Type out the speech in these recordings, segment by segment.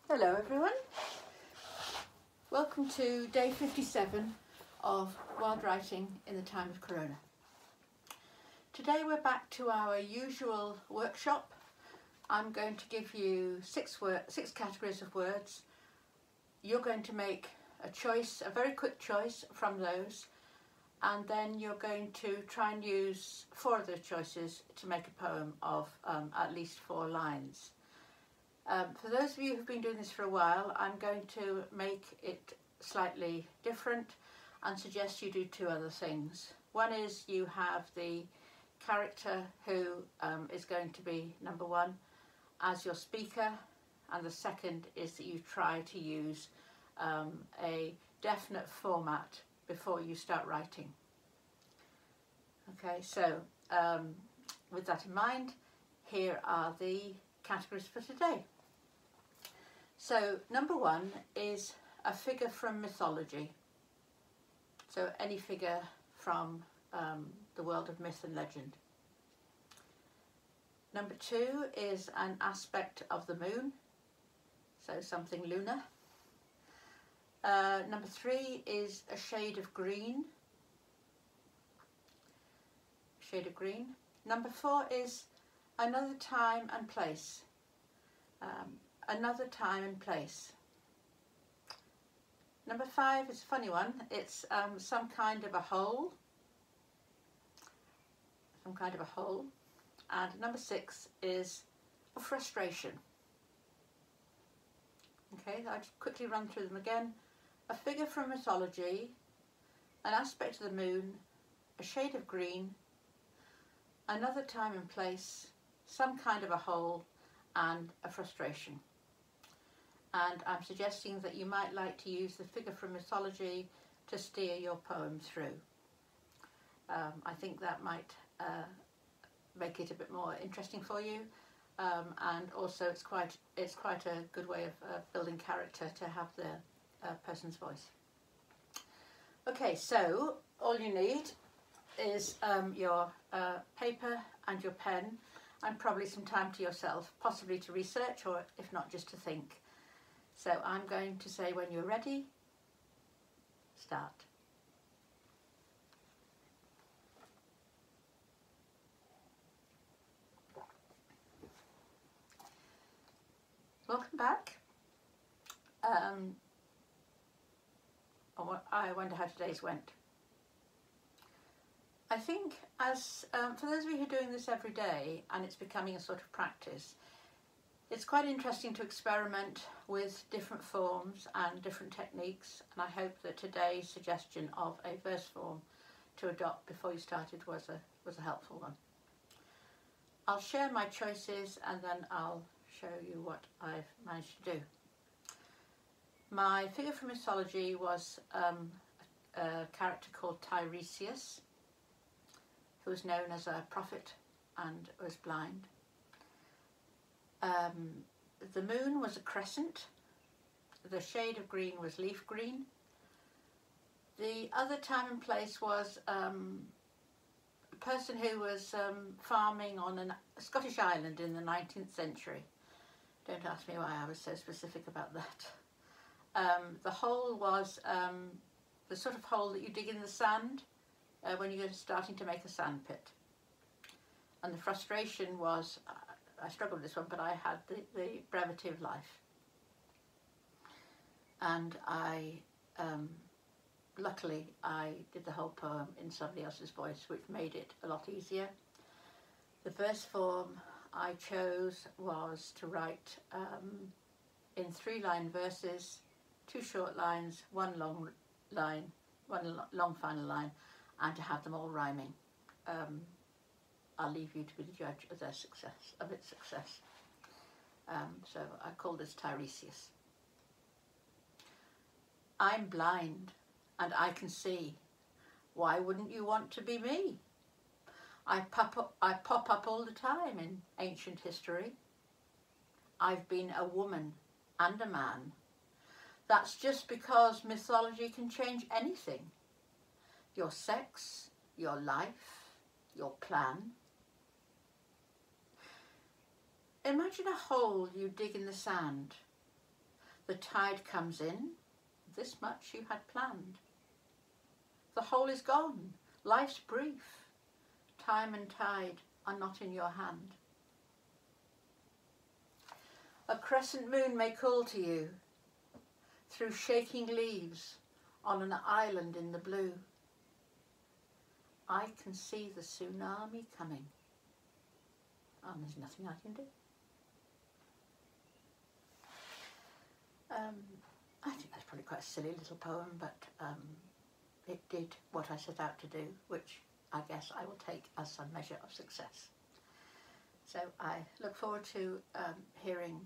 Hello everyone, welcome to day 57 of Wild Writing in the Time of Corona. Today we're back to our usual workshop. I'm going to give you six categories of words. You're going to make a choice, a very quick choice from those, and then you're going to try and use 4 of those choices to make a poem of at least 4 lines. For those of you who've been doing this for a while, I'm going to make it slightly different and suggest you do 2 other things. One is you have the character who is going to be number 1 as your speaker, and the second is that you try to use a definite format before you start writing. Okay, so with that in mind, here are the categories for today. So number 1 is a figure from mythology, so any figure from the world of myth and legend. Number 2 is an aspect of the moon, so something lunar. Number 3 is a shade of green. Number 4 is another time and place. Another time and place. Number 5 is a funny one. It's some kind of a hole. And number 6 is a frustration. Okay, I'll just quickly run through them again. A figure from mythology, an aspect of the moon, a shade of green, another time and place, some kind of a hole, and a frustration. And I'm suggesting that you might like to use the figure from mythology to steer your poem through. I think that might make it a bit more interesting for you, and also it's quite a good way of building character to have the person's voice. Okay, so all you need is your paper and your pen, and probably some time to yourself, possibly to research, or if not, just to think. So I'm going to say when you're ready, start. Welcome back. I wonder how today's went. I think as for those of you who are doing this every day and it's becoming a sort of practice, it's quite interesting to experiment with different forms and different techniques, and I hope that today's suggestion of a verse form to adopt before you started was a helpful one. I'll share my choices and then I'll show you what I've managed to do. My figure from mythology was a character called Tiresias, who was known as a prophet and was blind. The moon was a crescent. The shade of green was leaf green. The other time and place was a person who was farming on a Scottish island in the 19th century. Don't ask me why I was so specific about that. The hole was the sort of hole that you dig in the sand when you're starting to make a sand pit. And the frustration was, I struggled with this one, but I had the brevity of life. And luckily I did the whole poem in somebody else's voice, which made it a lot easier. The verse form I chose was to write in 3-line verses, 2 short lines, 1 long line, 1 long final line, and to have them all rhyming. I'll leave you to be the judge of its success. So I call this Tiresias. I'm blind and I can see. Why wouldn't you want to be me? I pop up all the time in ancient history. I've been a woman and a man. That's just because mythology can change anything. Your sex, your life, your plan. Imagine a hole you dig in the sand. The tide comes in, this much you had planned. The whole is gone, life's brief, time and tide are not in your hand. A crescent moon may call to you through shaking leaves on an island in the blue. I can see the tsunami coming, and there's nothing I can do. I think that's probably quite a silly little poem, but it did what I set out to do, which I guess I will take as some measure of success. So I look forward to hearing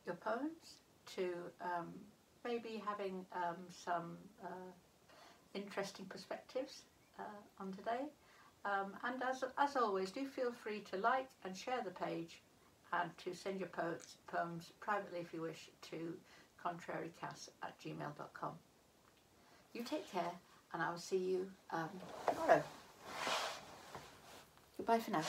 your poems, to maybe having some interesting perspectives on today. And as always, do feel free to like and share the page, and to send your poems privately if you wish to contrarycas@gmail.com. You take care, and I will see you tomorrow. Goodbye for now.